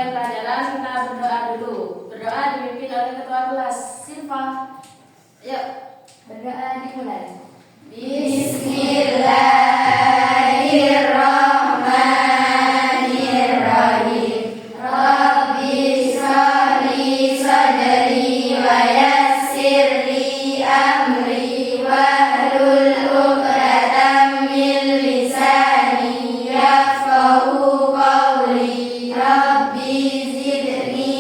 memulai pelajaran kita berdoa dulu. Berdoa dipimpin oleh ketua kelas Silva. Yuk, berdoa dimulai. Bismillahirrahmanirrahim. Rabbi shrahli sadri wa yassir li amri wahlul 'uqdatam min lisani yafqahu qawli. Rabbi zidni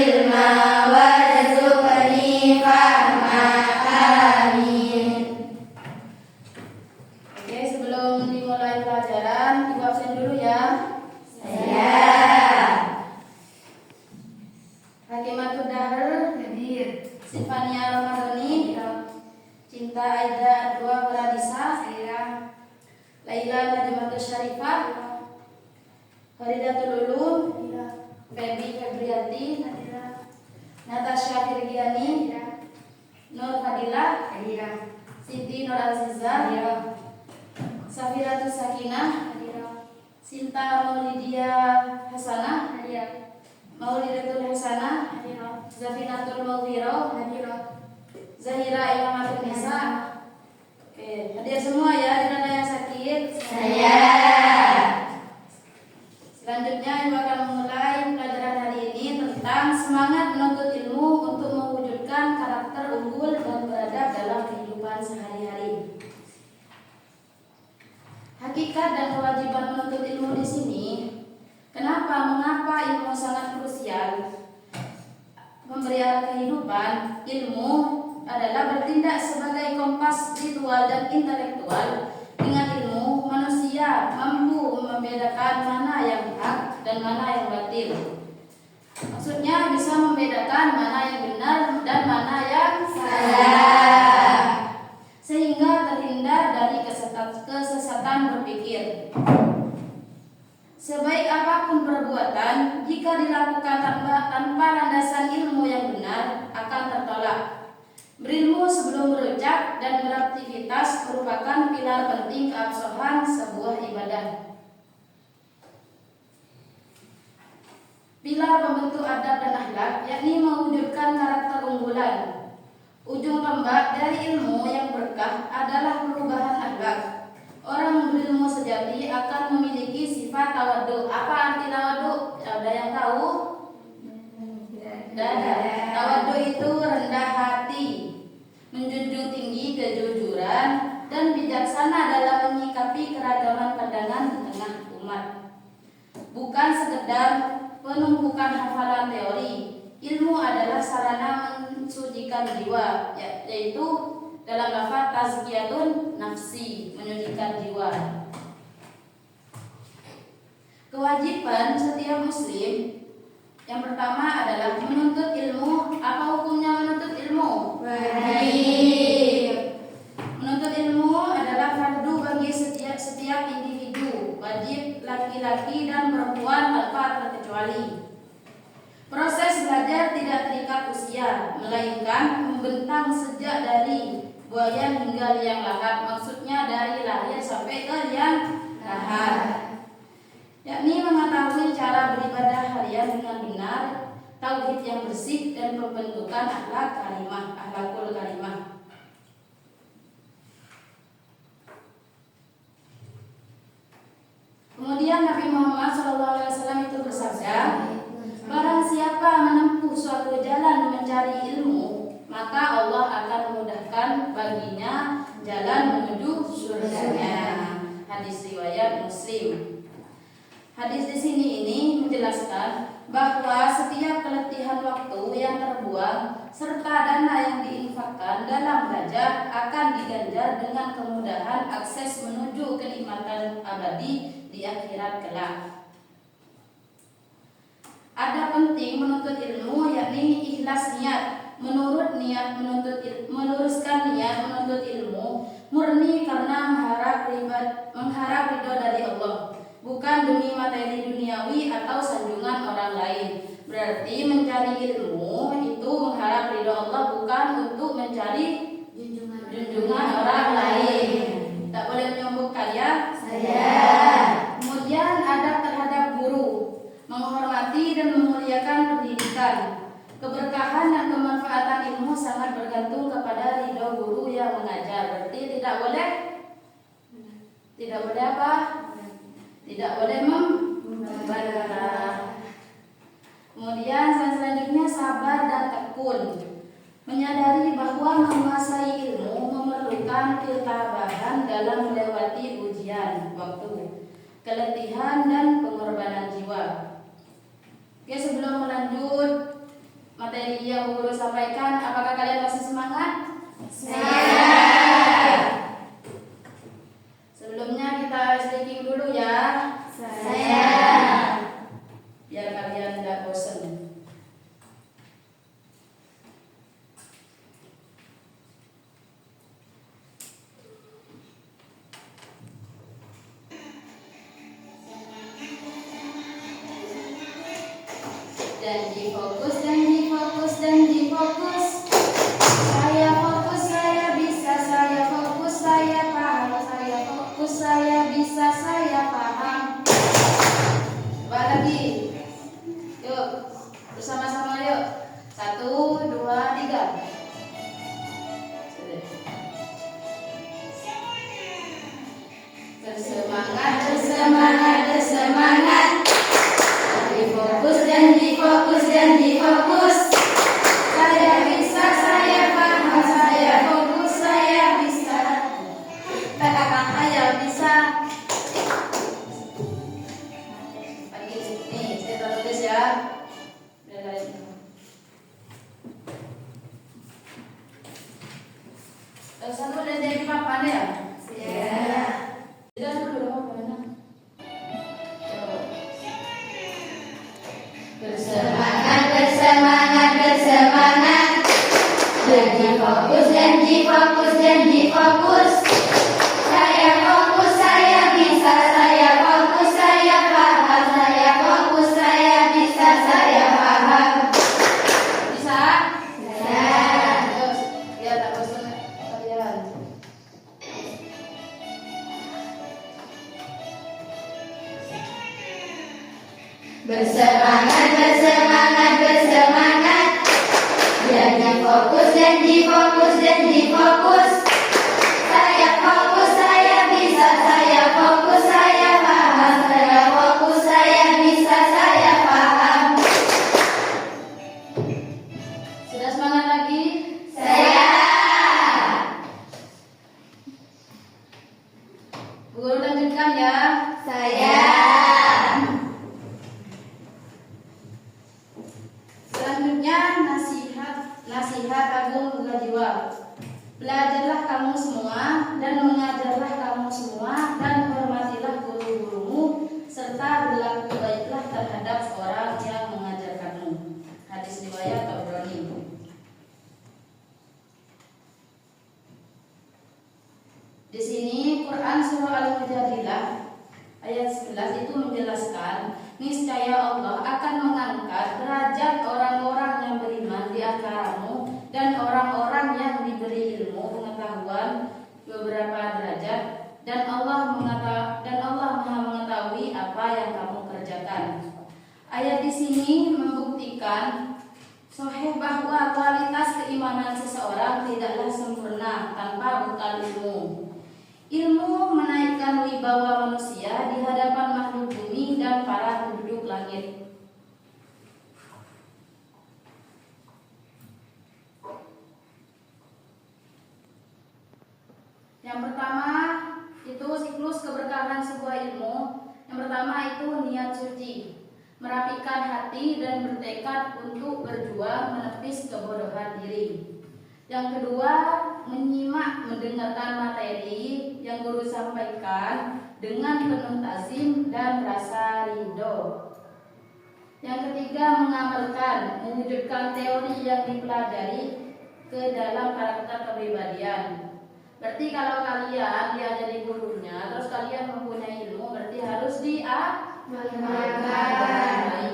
ilma warzuqni fahma. Amin. Oke, sebelum dimulai pelajaran, Ibu absen dulu ya. Saya Hakimatul Dahr hadir. Sifania Ramadhani, Cinta Aida Adwa Baradisa, saya Laila Najmatul Syarifah, Faridatul Ulum, Febi Febriati, Natasha Firgiani, Nur Fadilah, Siti Nur Azizah, Safiratul Sakinah, Sinta Maulidia Hasanah, Maulidatul Hasanah, Zafinatul Mawiro, Zahira Ilhamatul Nisa. Oke, hadir semua ya, tidak ada yang sakit. Saya. Selanjutnya Ibu akan memulai pelajaran hari ini tentang semangat menuntut ilmu untuk mewujudkan karakter unggul dan beradab dalam kehidupan sehari-hari. Hakikat dan kewajiban menuntut ilmu di sini. Mengapa ilmu sangat krusial memberi arah kehidupan? Ilmu adalah bertindak sebagai kompas spiritual dan intelektual. Dengan ilmu, manusia mampu membedakan mana yang hak dan mana yang batil. Maksudnya bisa membedakan mana yang benar dan mana yang salah, sehingga terhindar dari kesesatan berpikir. Sebaik apapun perbuatan, jika dilakukan tanpa landasan ilmu yang benar, akan tertolak. Berilmu sebelum berucap dan beraktivitas merupakan pilar penting keabsahan sebuah ibadah. Pilar pembentuk adab dan akhlak, yakni mewujudkan karakter unggulan. Ujung tombak dari ilmu yang berkah adalah perubahan akhlak. Orang berilmu sejati akan memiliki sifat tawadhu. Apa arti tawadhu? Ada yang tahu? Tidak ada. Tawadhu itu rendah hati, menjunjung tinggi kejujuran, dan bijaksana dalam menyikapi keragaman pandangan di tengah umat. Bukan sekedar penumpukan hafalan teori. Ilmu adalah sarana mensucikan jiwa, yaitu dalam lafaz tazkiyatun nafsi, menyucikan jiwa. Kewajiban setiap muslim yang pertama adalah menuntut ilmu. Apa hukumnya menuntut ilmu? Wajib. Menuntut ilmu adalah fardu bagi setiap individu, wajib laki-laki dan perempuan tanpa terkecuali. Proses belajar tidak terikat usia, melainkan membentang sejak dari buaya hingga liang lahat. Maksudnya dari lahir sampai ke liang lahat, yakni mengetahui cara beribadah harian dengan benar, tauhid yang bersih, dan pembentukan akhlakul karimah. Kemudian Nabi Muhammad SAW itu bersabda, barang siapa menempuh suatu jalan mencari ilmu, maka Allah akan memudahkan baginya jalan menuju surganya. Hadis riwayat Muslim. Hadis di sini ini menjelaskan bahwa setiap keletihan waktu yang terbuang serta dana yang diinfakkan dalam belajar akan diganjar dengan kemudahan akses menuju kenikmatan abadi di akhirat kelak. Ada penting menuntut ilmu, yakni ikhlas niat. Meluruskan niat menuntut ilmu murni karena mengharap ridho dari Allah, bukan demi materi duniawi atau sanjungan orang lain. Berarti mencari ilmu itu mengharap ridho Allah, bukan untuk mencari junjungan orang lain. Tak boleh menyombongkan ya. Saya. Kemudian adab terhadap guru, menghormati dan menyampaikan pendidikan. Keberkahan dan kemanfaatan ilmu sangat bergantung kepada ridho guru yang mengajar. Berarti tidak boleh apa? Tidak boleh membantah. Kemudian selanjutnya sabar dan tekun. Menyadari bahwa menguasai ilmu memerlukan ketabahan dalam melewati ujian waktu, keletihan dan pengorbanan jiwa. Oke, sebelum melanjut materi yang guru sampaikan, apakah kalian masih semangat? Saya. Sebelumnya kita speaking dulu ya. Saya. Biar kalian tidak bosan. Janji fokus, janji fokus, janji fokus. Saya fokus, saya bisa, saya fokus, saya paham. Saya fokus, saya bisa, saya paham. Coba lagi. Yuk, bersama-sama yuk. 1, 2, 3. Bersemangat, bersemangat, bersemangat. Janji fokus, janji fokus. Saya bisa, saya paham, saya fokus, saya bisa. Saya bisa. Pagi nih, saya tulis ya. Satu dan jadi papan ya. Ya. Tidak dulu mana? Bersemangat, bersemangat, bersemangat. Janji fokus, janji fokus, janji fokus. Saya fokus, saya bisa, saya fokus, saya paham. Saya fokus, saya bisa, saya paham. Bisa? Bisa. Terus, ya tak bosan kalian. Bersemangat, bersemangat, bersemangat. Janji fokus, janji fokus, janji fokus. Saya fokus, saya bisa, saya fokus, saya paham. Saya fokus, saya bisa, saya paham. Sudah semangat lagi? Saya. Guru lanjutkan ya. Saya. Selanjutnya nasihat agung buka jiwa. Belajarlah kamu semua dan mengajarlah kamu semua dan hormatilah guru-gurumu serta berlaku baiklah terhadap orang yang mengajarkanmu. Hadis riwayat Tabrani. Di sini Quran surah Al-Mujadilah ayat 11 itu menjelaskan niscaya Allah akan mengangkat derajat orang-orang yang beriman di antaramu dan orang-orang yang diberi ilmu pengetahuan beberapa derajat dan Allah Maha mengetahui apa yang kamu kerjakan. Ayat di sini membuktikan sahih bahwa kualitas keimanan seseorang tidaklah sempurna tanpa bekal ilmu. Ilmu menaikkan wibawa manusia di hadapan makhluk bumi dan para penduduk langit. Yang pertama itu siklus keberkahan sebuah ilmu. Yang pertama itu niat suci, merapikan hati dan bertekad untuk berjuang menepis kebodohan diri. Yang kedua, menyimak mendengarkan materi yang guru sampaikan dengan penuh takzim dan rasa ridho. Yang ketiga, mengamalkan, mewujudkan teori yang dipelajari ke dalam karakter kepribadian. Berarti kalau kalian diajari gurunya, terus kalian mempunyai ilmu, berarti harus diamalkan.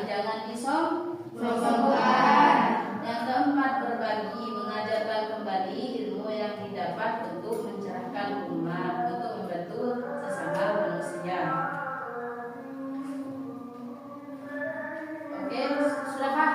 Jangan disombongkan. Yang keempat, berbagi, mengajarkan kembali ilmu yang didapat untuk mencerahkan umat, untuk membantu sesama manusia. Oke, sudah paham?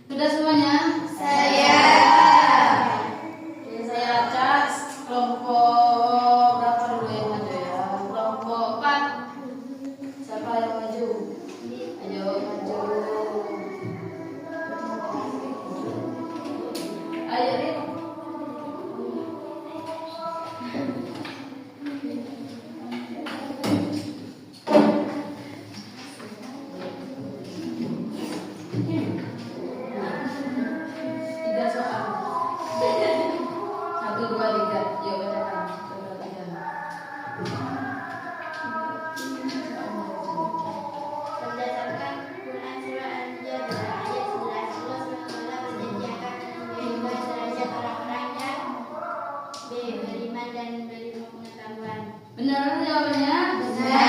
Sudah semuanya? Saya. Oke, saya acak kelompok berapa dulu yang maju ya? Kelompok 4. Siapa yang maju? Ayo maju. Ayo Rin. Benar jawabannya? Benar.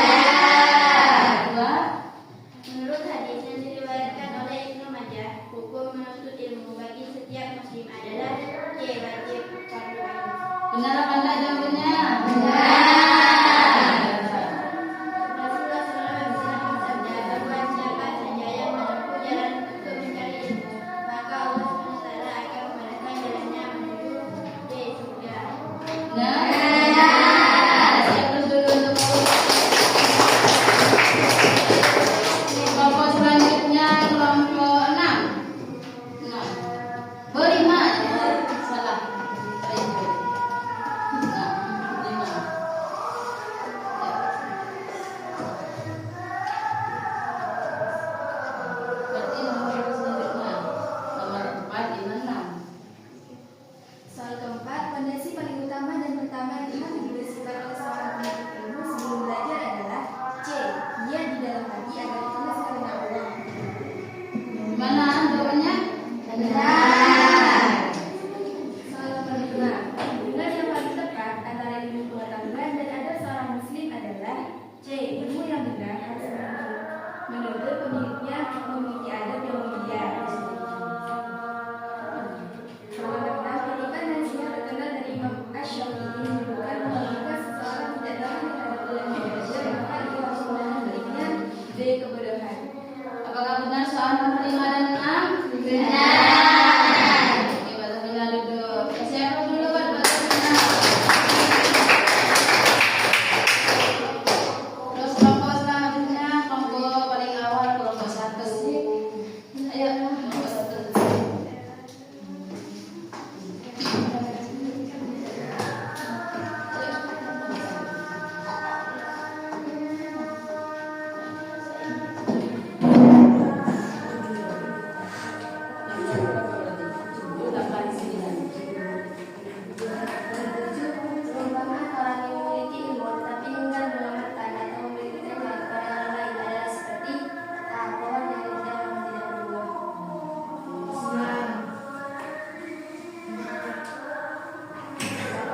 Kedua, menurut hadis yang diriwayatkan oleh Ibnu Majah, hukum menuntut ilmu bagi setiap muslim adalah wajib fardu ain. benar apa enggak jawabannya? Rasulullah SAW bersabda, barang siapa saja yang menempuh jalan untuk mencari ilmu, maka Allah SWT akan memperlihatkan jalannya menuju ke surga. Nah, siap dulu untuk kelompok selanjutnya, kelompok 6. Berlima, salah. Nah, 5.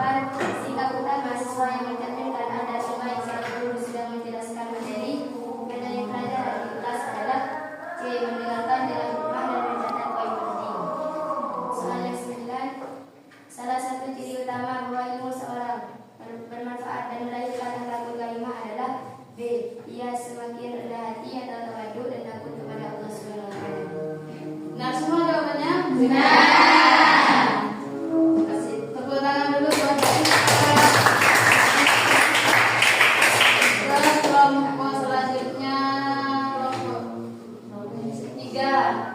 delapan, sikap utama mahasiswa yang mencerminkan ada semua yang saat guru sedang menjelaskan materi yang pelajaran di kelas adalah C. Mendengarkan dengan hikmah dan mencatat poin penting. Soal yang 9, salah satu ciri utama bahwa ilmu seorang bermanfaat dan melahirkan akhlakul karimah adalah B. Ia semakin rendah hati atau tawadu dan takut kepada Allah Subhanahu wa taala. Nah, semua jawabannya Benar. Kasih tepuk tangan dulu buat kita. Terus kelompok selanjutnya kelompok 3.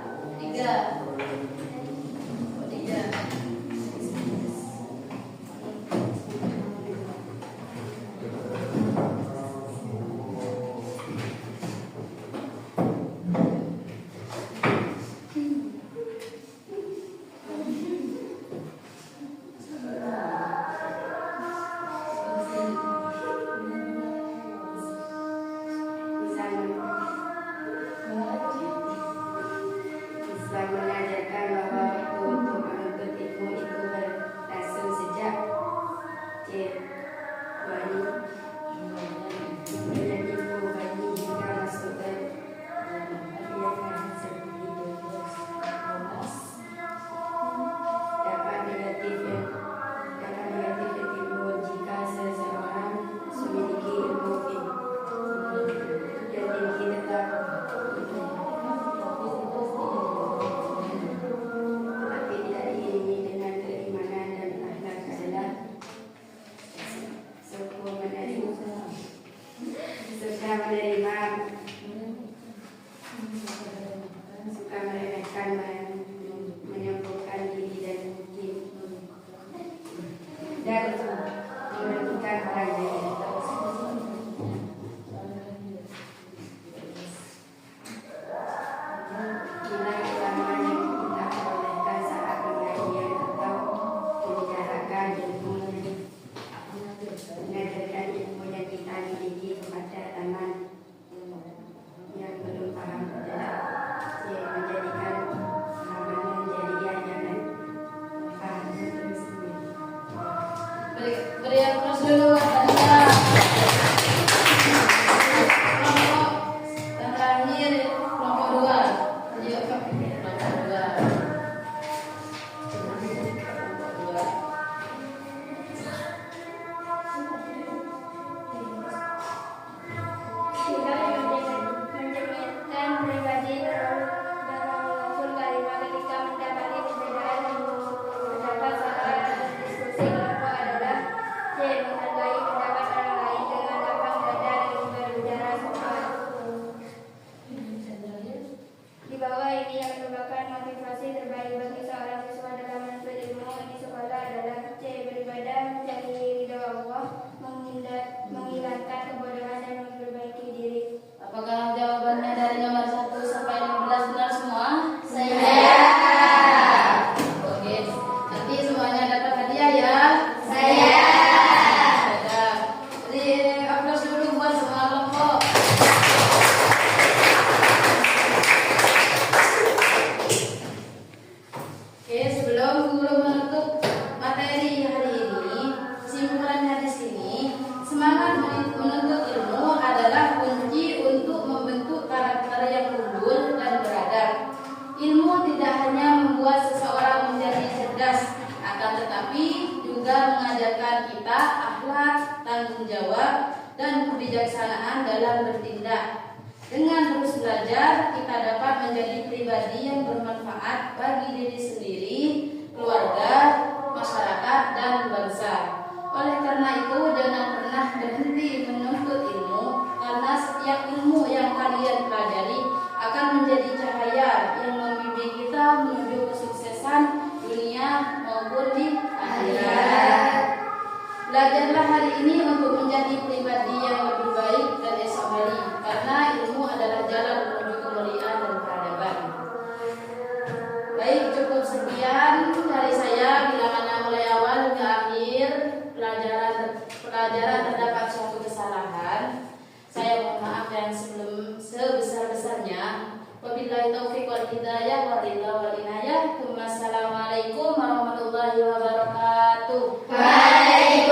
Islam mengajarkan bahwa waktu untuk menuntut ilmu itu berlangsung sejak C. Bayi menjadi bayi hingga masuk ke dapat negatif yang timbul jika seseorang memiliki ilmu yang tinggi tetap tapi tidak diiringi dengan keimanan dan akhlak adalah suka menerima suka meremehkan, menyembuhkan diri dan merugikan orang lain. Nilai utama yang kita perolehkan saat pengajian atau membicarakan ilmu mengajarkan ilmu yang kita miliki kepada teman yang belum paham adalah yang menjadikan amalan jariah yang paham terus. Beri aplaus dulu buat Anda. Kelompok yang terakhir kelompok 2. Ayo kelompok 2. Kita mencerminkan pribadi bermakul kalimah ketika mendapati perbedaan yang terdapat salah diskusi kelompok adalah C. Menghargai pendapat orang lain dengan lapang dada dan berbicara sopan. Di bawah ini yang merupakan motivasi terbaik bagi seorang siswa dalam menuntut ilmu di sekolah adalah C. Beribadah, mencari ridho Allah, menghilangkan kebodohan dan memperbaiki diri. Apakah jawabannya dari nomor 1 sampai 15 benar semua? Saya. Oke, nanti semuanya dapat hadiah ya. Saya. Sudah. Beri aplaus dulu buat semua kelompok. Oke, sebelum guru menutup materi hari ini, kesimpulan hadis ini, semangat menuntut ilmu adalah kunci untuk membentuk karakter yang unggul dan beradab. Ilmu tidak hanya membuat seseorang menjadi cerdas, akan tetapi juga mengajarkan kita akhlak, tanggung jawab, dan kebijaksanaan dalam bertindak. Dengan terus belajar, kita dapat menjadi pribadi yang bermanfaat bagi diri sendiri, keluarga, masyarakat, dan bangsa. Oleh karena itu, jangan pernah berhenti menuntut ilmu, karena setiap ilmu yang kalian pelajari akan menjadi cahaya yang membimbing kita menuju kesuksesan dunia maupun di akhirat. Belajarlah hari ini untuk menjadi pribadi yang lebih baik dan esok hari, karena ilmu adalah jalan menuju kemuliaan dan peradaban. Baik, cukup sekian dari saya. Bila mana mulai awal hingga akhir pelajaran terdapat suatu kesalahan, saya mohon maaf yang sebesar-besarnya. Wabillahi taufiq wal hidayah wa ridha wal inayah. Wassalamualaikum warahmatullahi wabarakatuh. عليكم